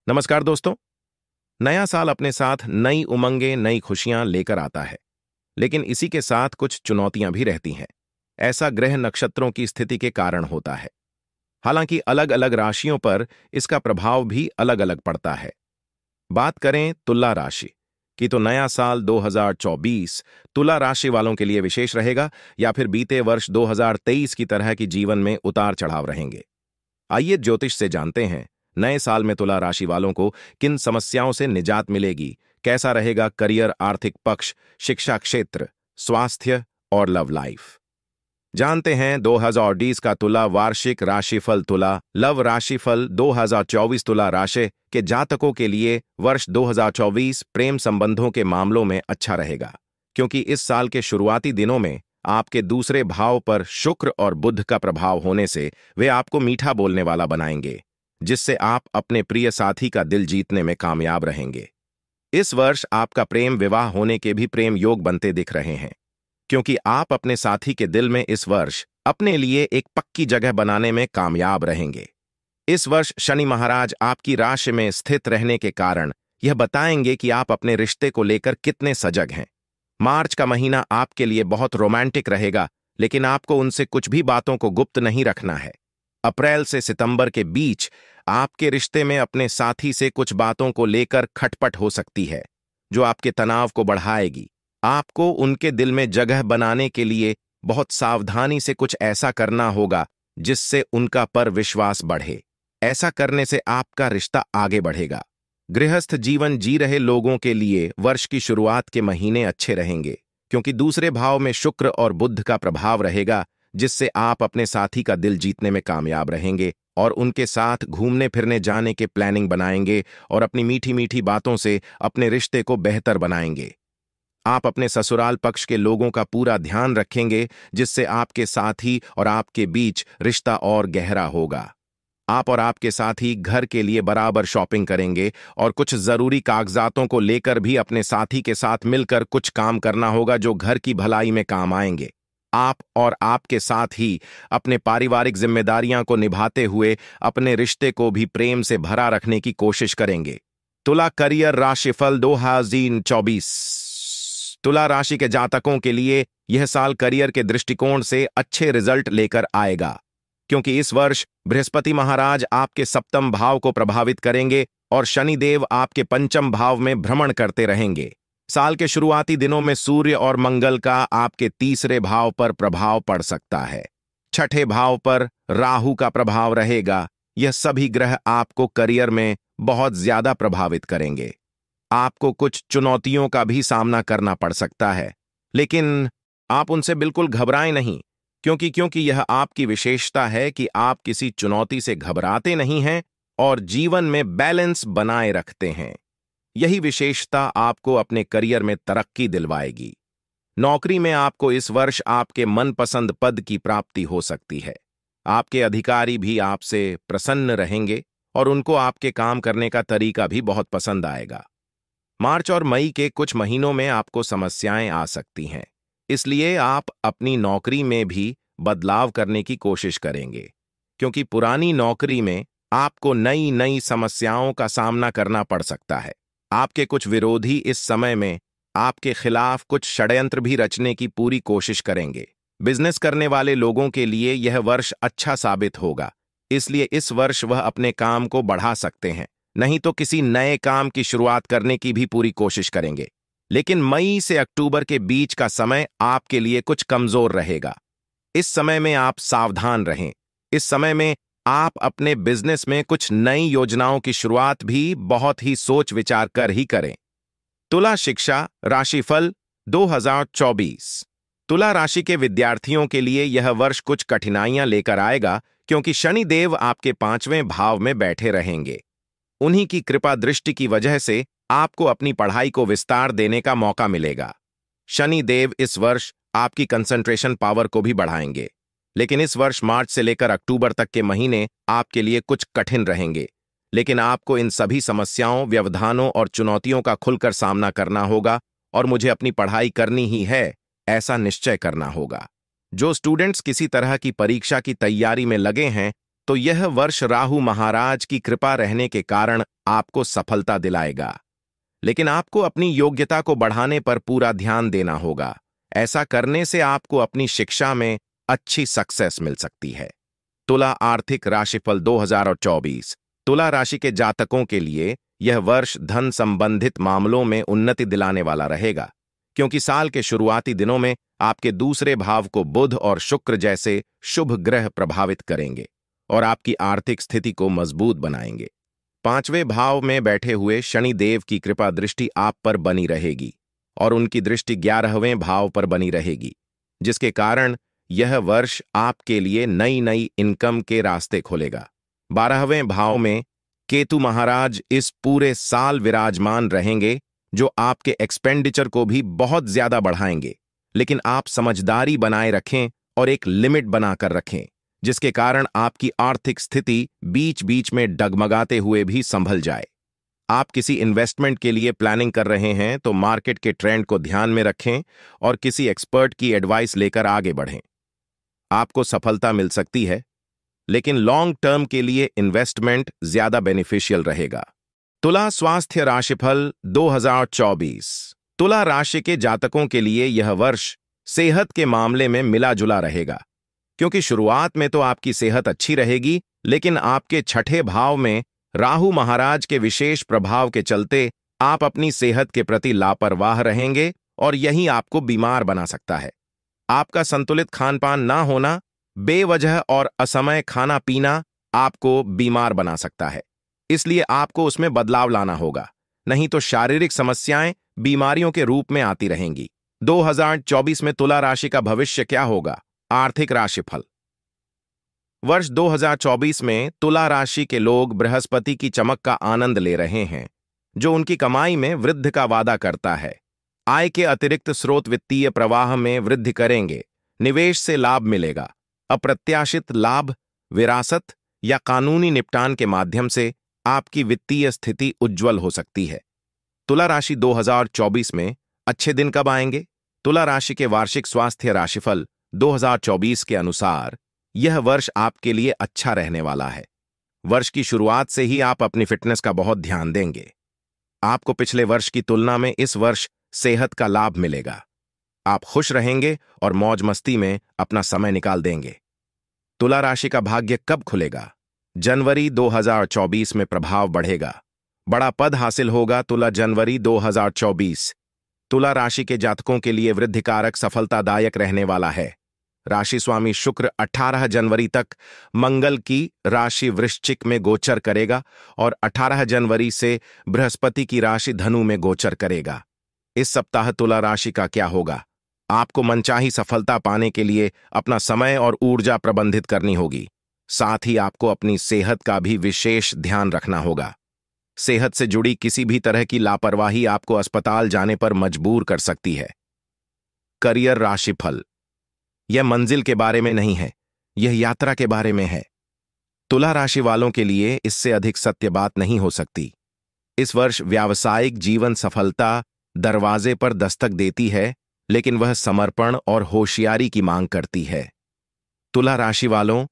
नमस्कार दोस्तों। नया साल अपने साथ नई उमंगें, नई खुशियां लेकर आता है, लेकिन इसी के साथ कुछ चुनौतियां भी रहती हैं। ऐसा ग्रह नक्षत्रों की स्थिति के कारण होता है। हालांकि अलग अलग राशियों पर इसका प्रभाव भी अलग अलग पड़ता है। बात करें तुला राशि की, तो नया साल 2024 तुला राशि वालों के लिए विशेष रहेगा या फिर बीते वर्ष 2023 की तरह की जीवन में उतार चढ़ाव रहेंगे। आइए ज्योतिष से जानते हैं नए साल में तुला राशि वालों को किन समस्याओं से निजात मिलेगी, कैसा रहेगा करियर, आर्थिक पक्ष, शिक्षा क्षेत्र, स्वास्थ्य और लव लाइफ। जानते हैं 2020 का तुला वार्षिक राशिफल। तुला लव राशिफल 2024 तुला राशि के जातकों के लिए वर्ष 2024 प्रेम संबंधों के मामलों में अच्छा रहेगा, क्योंकि इस साल के शुरुआती दिनों में आपके दूसरे भाव पर शुक्र और बुध का प्रभाव होने से वे आपको मीठा बोलने वाला बनाएंगे, जिससे आप अपने प्रिय साथी का दिल जीतने में कामयाब रहेंगे। इस वर्ष आपका प्रेम विवाह होने के भी प्रेम योग बनते दिख रहे हैं, क्योंकि आप अपने साथी के दिल में इस वर्ष अपने लिए एक पक्की जगह बनाने में कामयाब रहेंगे। इस वर्ष शनि महाराज आपकी राशि में स्थित रहने के कारण यह बताएंगे कि आप अपने रिश्ते को लेकर कितने सजग हैं। मार्च का महीना आपके लिए बहुत रोमांटिक रहेगा, लेकिन आपको उनसे कुछ भी बातों को गुप्त नहीं रखना है। अप्रैल से सितंबर के बीच आपके रिश्ते में अपने साथी से कुछ बातों को लेकर खटपट हो सकती है, जो आपके तनाव को बढ़ाएगी। आपको उनके दिल में जगह बनाने के लिए बहुत सावधानी से कुछ ऐसा करना होगा जिससे उनका पर विश्वास बढ़े। ऐसा करने से आपका रिश्ता आगे बढ़ेगा। गृहस्थ जीवन जी रहे लोगों के लिए वर्ष की शुरुआत के महीने अच्छे रहेंगे, क्योंकि दूसरे भाव में शुक्र और बुध का प्रभाव रहेगा, जिससे आप अपने साथी का दिल जीतने में कामयाब रहेंगे और उनके साथ घूमने फिरने जाने के प्लानिंग बनाएंगे और अपनी मीठी मीठी बातों से अपने रिश्ते को बेहतर बनाएंगे। आप अपने ससुराल पक्ष के लोगों का पूरा ध्यान रखेंगे, जिससे आपके साथी और आपके बीच रिश्ता और गहरा होगा। आप और आपके साथी घर के लिए बराबर शॉपिंग करेंगे और कुछ जरूरी कागजातों को लेकर भी अपने साथी के साथ मिलकर कुछ काम करना होगा, जो घर की भलाई में काम आएंगे। आप और आपके साथ ही अपने पारिवारिक जिम्मेदारियां को निभाते हुए अपने रिश्ते को भी प्रेम से भरा रखने की कोशिश करेंगे। तुला करियर राशिफल 2024। तुला राशि के जातकों के लिए यह साल करियर के दृष्टिकोण से अच्छे रिजल्ट लेकर आएगा, क्योंकि इस वर्ष बृहस्पति महाराज आपके सप्तम भाव को प्रभावित करेंगे और शनिदेव आपके पंचम भाव में भ्रमण करते रहेंगे। साल के शुरुआती दिनों में सूर्य और मंगल का आपके तीसरे भाव पर प्रभाव पड़ सकता है। छठे भाव पर राहु का प्रभाव रहेगा। यह सभी ग्रह आपको करियर में बहुत ज्यादा प्रभावित करेंगे। आपको कुछ चुनौतियों का भी सामना करना पड़ सकता है, लेकिन आप उनसे बिल्कुल घबराएं नहीं, क्योंकि यह आपकी विशेषता है कि आप किसी चुनौती से घबराते नहीं हैं और जीवन में बैलेंस बनाए रखते हैं। यही विशेषता आपको अपने करियर में तरक्की दिलवाएगी। नौकरी में आपको इस वर्ष आपके मनपसंद पद की प्राप्ति हो सकती है। आपके अधिकारी भी आपसे प्रसन्न रहेंगे और उनको आपके काम करने का तरीका भी बहुत पसंद आएगा। मार्च और मई के कुछ महीनों में आपको समस्याएं आ सकती हैं, इसलिए आप अपनी नौकरी में भी बदलाव करने की कोशिश करेंगे, क्योंकि पुरानी नौकरी में आपको नई नई समस्याओं का सामना करना पड़ सकता है। आपके कुछ विरोधी इस समय में आपके खिलाफ कुछ षड्यंत्र भी रचने की पूरी कोशिश करेंगे। बिजनेस करने वाले लोगों के लिए यह वर्ष अच्छा साबित होगा, इसलिए इस वर्ष वह अपने काम को बढ़ा सकते हैं, नहीं तो किसी नए काम की शुरुआत करने की भी पूरी कोशिश करेंगे। लेकिन मई से अक्टूबर के बीच का समय आपके लिए कुछ कमजोर रहेगा। इस समय में आप सावधान रहें। इस समय में आप अपने बिजनेस में कुछ नई योजनाओं की शुरुआत भी बहुत ही सोच विचार कर ही करें। तुला शिक्षा राशिफल 2024। तुला राशि के विद्यार्थियों के लिए यह वर्ष कुछ कठिनाइयां लेकर आएगा, क्योंकि शनिदेव आपके 5वें भाव में बैठे रहेंगे। उन्हीं की कृपा दृष्टि की वजह से आपको अपनी पढ़ाई को विस्तार देने का मौका मिलेगा। शनि देव इस वर्ष आपकी कंसंट्रेशन पावर को भी बढ़ाएंगे, लेकिन इस वर्ष मार्च से लेकर अक्टूबर तक के महीने आपके लिए कुछ कठिन रहेंगे। लेकिन आपको इन सभी समस्याओं, व्यवधानों और चुनौतियों का खुलकर सामना करना होगा और मुझे अपनी पढ़ाई करनी ही है, ऐसा निश्चय करना होगा। जो स्टूडेंट्स किसी तरह की परीक्षा की तैयारी में लगे हैं, तो यह वर्ष राहु महाराज की कृपा रहने के कारण आपको सफलता दिलाएगा। लेकिन आपको अपनी योग्यता को बढ़ाने पर पूरा ध्यान देना होगा। ऐसा करने से आपको अपनी शिक्षा में अच्छी सक्सेस मिल सकती है। तुला आर्थिक राशिफल 2024। तुला राशि के जातकों के लिए यह वर्ष धन संबंधित मामलों में उन्नति दिलाने वाला रहेगा, क्योंकि साल के शुरुआती दिनों में आपके दूसरे भाव को बुध और शुक्र जैसे शुभ ग्रह प्रभावित करेंगे और आपकी आर्थिक स्थिति को मजबूत बनाएंगे। पांचवें भाव में बैठे हुए शनि देव की कृपा दृष्टि आप पर बनी रहेगी और उनकी दृष्टि 11वें भाव पर बनी रहेगी, जिसके कारण यह वर्ष आपके लिए नई नई इनकम के रास्ते खोलेगा। 12वें भाव में केतु महाराज इस पूरे साल विराजमान रहेंगे, जो आपके एक्सपेंडिचर को भी बहुत ज्यादा बढ़ाएंगे। लेकिन आप समझदारी बनाए रखें और एक लिमिट बनाकर रखें, जिसके कारण आपकी आर्थिक स्थिति बीच बीच में डगमगाते हुए भी संभल जाए। आप किसी इन्वेस्टमेंट के लिए प्लानिंग कर रहे हैं तो मार्केट के ट्रेंड को ध्यान में रखें और किसी एक्सपर्ट की एडवाइस लेकर आगे बढ़ें। आपको सफलता मिल सकती है, लेकिन लॉन्ग टर्म के लिए इन्वेस्टमेंट ज्यादा बेनिफिशियल रहेगा। तुला स्वास्थ्य राशिफल 2024। तुला राशि के जातकों के लिए यह वर्ष सेहत के मामले में मिला जुला रहेगा, क्योंकि शुरुआत में तो आपकी सेहत अच्छी रहेगी, लेकिन आपके छठे भाव में राहु महाराज के विशेष प्रभाव के चलते आप अपनी सेहत के प्रति लापरवाह रहेंगे और यही आपको बीमार बना सकता है। आपका संतुलित खान पान ना होना, बेवजह और असमय खाना पीना आपको बीमार बना सकता है, इसलिए आपको उसमें बदलाव लाना होगा, नहीं तो शारीरिक समस्याएं बीमारियों के रूप में आती रहेंगी। 2024 में तुला राशि का भविष्य क्या होगा? आर्थिक राशिफल। वर्ष 2024 में तुला राशि के लोग बृहस्पति की चमक का आनंद ले रहे हैं, जो उनकी कमाई में वृद्धि का वादा करता है। आय के अतिरिक्त स्रोत वित्तीय प्रवाह में वृद्धि करेंगे। निवेश से लाभ मिलेगा। अप्रत्याशित लाभ, विरासत या कानूनी निपटान के माध्यम से आपकी वित्तीय स्थिति उज्जवल हो सकती है। तुला राशि 2024 में अच्छे दिन कब आएंगे? तुला राशि के वार्षिक स्वास्थ्य राशिफल 2024 के अनुसार यह वर्ष आपके लिए अच्छा रहने वाला है। वर्ष की शुरुआत से ही आप अपनी फिटनेस का बहुत ध्यान देंगे। आपको पिछले वर्ष की तुलना में इस वर्ष सेहत का लाभ मिलेगा। आप खुश रहेंगे और मौज मस्ती में अपना समय निकाल देंगे। तुला राशि का भाग्य कब खुलेगा? जनवरी 2024 में प्रभाव बढ़ेगा। बड़ा पद हासिल होगा। तुला जनवरी 2024 तुला राशि के जातकों के लिए वृद्धिकारक सफलतादायक रहने वाला है। राशि स्वामी शुक्र 18 जनवरी तक मंगल की राशि वृश्चिक में गोचर करेगा और 18 जनवरी से बृहस्पति की राशि धनु में गोचर करेगा। इस सप्ताह तुला राशि का क्या होगा? आपको मनचाही सफलता पाने के लिए अपना समय और ऊर्जा प्रबंधित करनी होगी। साथ ही आपको अपनी सेहत का भी विशेष ध्यान रखना होगा। सेहत से जुड़ी किसी भी तरह की लापरवाही आपको अस्पताल जाने पर मजबूर कर सकती है। करियर राशिफल। यह मंजिल के बारे में नहीं है, यह यात्रा के बारे में है। तुला राशि वालों के लिए इससे अधिक सत्य बात नहीं हो सकती। इस वर्ष व्यावसायिक जीवन सफलता दरवाजे पर दस्तक देती है, लेकिन वह समर्पण और होशियारी की मांग करती है। तुला राशि वालों,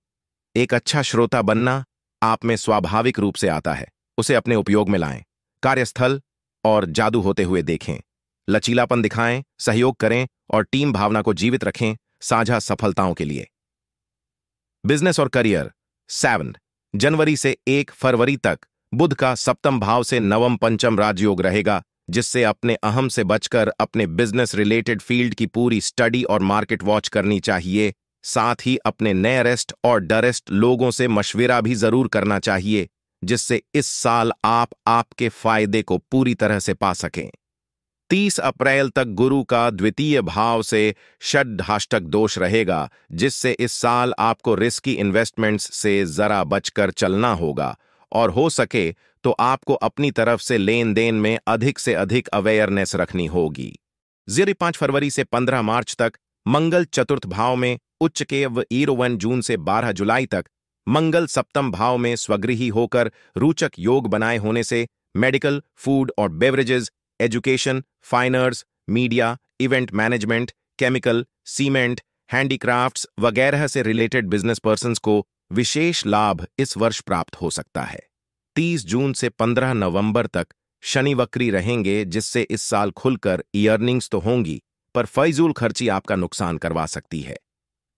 एक अच्छा श्रोता बनना आप में स्वाभाविक रूप से आता है। उसे अपने उपयोग में लाएं। कार्यस्थल और जादू होते हुए देखें। लचीलापन दिखाएं, सहयोग करें और टीम भावना को जीवित रखें साझा सफलताओं के लिए। बिजनेस और करियर। 7 जनवरी से 1 फरवरी तक बुध का सप्तम भाव से नवम पंचम राजयोग रहेगा, जिससे अपने अहम से बचकर अपने बिजनेस रिलेटेड फील्ड की पूरी स्टडी और मार्केट वॉच करनी चाहिए। साथ ही अपने नेयरेस्ट और डरेस्ट लोगों से मशविरा भी जरूर करना चाहिए, जिससे इस साल आप आपके फायदे को पूरी तरह से पा सकें। 30 अप्रैल तक गुरु का द्वितीय भाव से षड्धाष्टक दोष रहेगा, जिससे इस साल आपको रिस्की इन्वेस्टमेंट्स से जरा बचकर चलना होगा और हो सके तो आपको अपनी तरफ से लेन देन में अधिक से अधिक अवेयरनेस रखनी होगी। 5 फरवरी से 15 मार्च तक मंगल चतुर्थ भाव में उच्च के व 1 जून से 12 जुलाई तक मंगल सप्तम भाव में स्वगृही होकर रोचक योग बनाए होने से मेडिकल, फूड और beverages, education, finance, media, event management, chemical, cement, handicrafts वगैरह से रिलेटेड बिजनेस पर्सन्स को विशेष लाभ इस वर्ष प्राप्त हो सकता है। 30 जून से 15 नवंबर तक शनि वक्री रहेंगे, जिससे इस साल खुलकर अर्निंग्स तो होंगी, पर फजूल खर्ची आपका नुकसान करवा सकती है।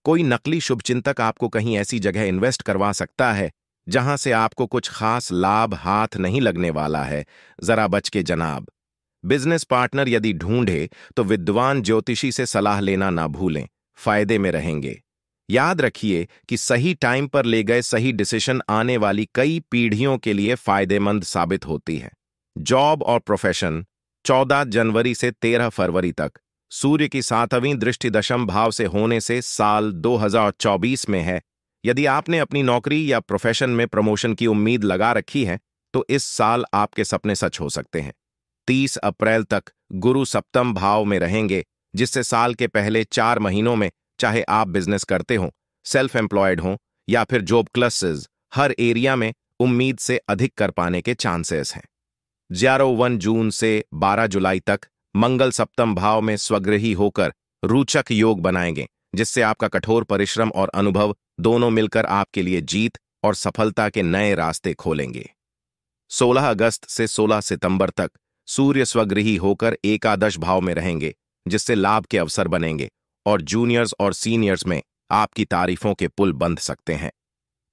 कोई नकली शुभचिंतक आपको कहीं ऐसी जगह इन्वेस्ट करवा सकता है जहां से आपको कुछ खास लाभ हाथ नहीं लगने वाला है। जरा बच के जनाब। बिजनेस पार्टनर यदि ढूंढे तो विद्वान ज्योतिषी से सलाह लेना ना भूलें, फायदे में रहेंगे। याद रखिए कि सही टाइम पर ले गए सही डिसीजन आने वाली कई पीढ़ियों के लिए फायदेमंद साबित होती है। जॉब और प्रोफेशन 14 जनवरी से 13 फरवरी तक सूर्य की 7वीं दृष्टि दशम भाव से होने से साल 2024 में है। यदि आपने अपनी नौकरी या प्रोफेशन में प्रमोशन की उम्मीद लगा रखी है तो इस साल आपके सपने सच हो सकते हैं। 30 अप्रैल तक गुरु सप्तम भाव में रहेंगे, जिससे साल के पहले 4 महीनों में चाहे आप बिजनेस करते हो, सेल्फ एम्प्लॉयड हो या फिर जॉब क्लासेस, हर एरिया में उम्मीद से अधिक कर पाने के चांसेस हैं। 11 जून से 12 जुलाई तक मंगल सप्तम भाव में स्वगृही होकर रोचक योग बनाएंगे, जिससे आपका कठोर परिश्रम और अनुभव दोनों मिलकर आपके लिए जीत और सफलता के नए रास्ते खोलेंगे। 16 अगस्त से 16 सितंबर तक सूर्य स्वगृही होकर एकादश भाव में रहेंगे, जिससे लाभ के अवसर बनेंगे और जूनियर्स और सीनियर्स में आपकी तारीफों के पुल बंध सकते हैं।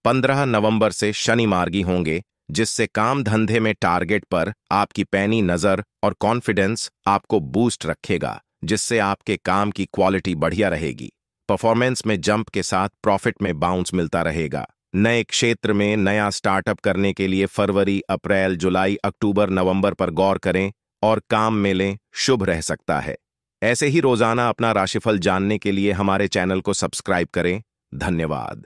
15 नवंबर से शनि मार्गी होंगे, जिससे काम धंधे में टारगेट पर आपकी पैनी नजर और कॉन्फिडेंस आपको बूस्ट रखेगा, जिससे आपके काम की क्वालिटी बढ़िया रहेगी। परफॉर्मेंस में जंप के साथ प्रॉफिट में बाउंस मिलता रहेगा। नए क्षेत्र में नया स्टार्टअप करने के लिए फरवरी, अप्रैल, जुलाई, अक्टूबर, नवंबर पर गौर करें और काम में लें, शुभ रह सकता है। ऐसे ही रोजाना अपना राशिफल जानने के लिए हमारे चैनल को सब्सक्राइब करें। धन्यवाद।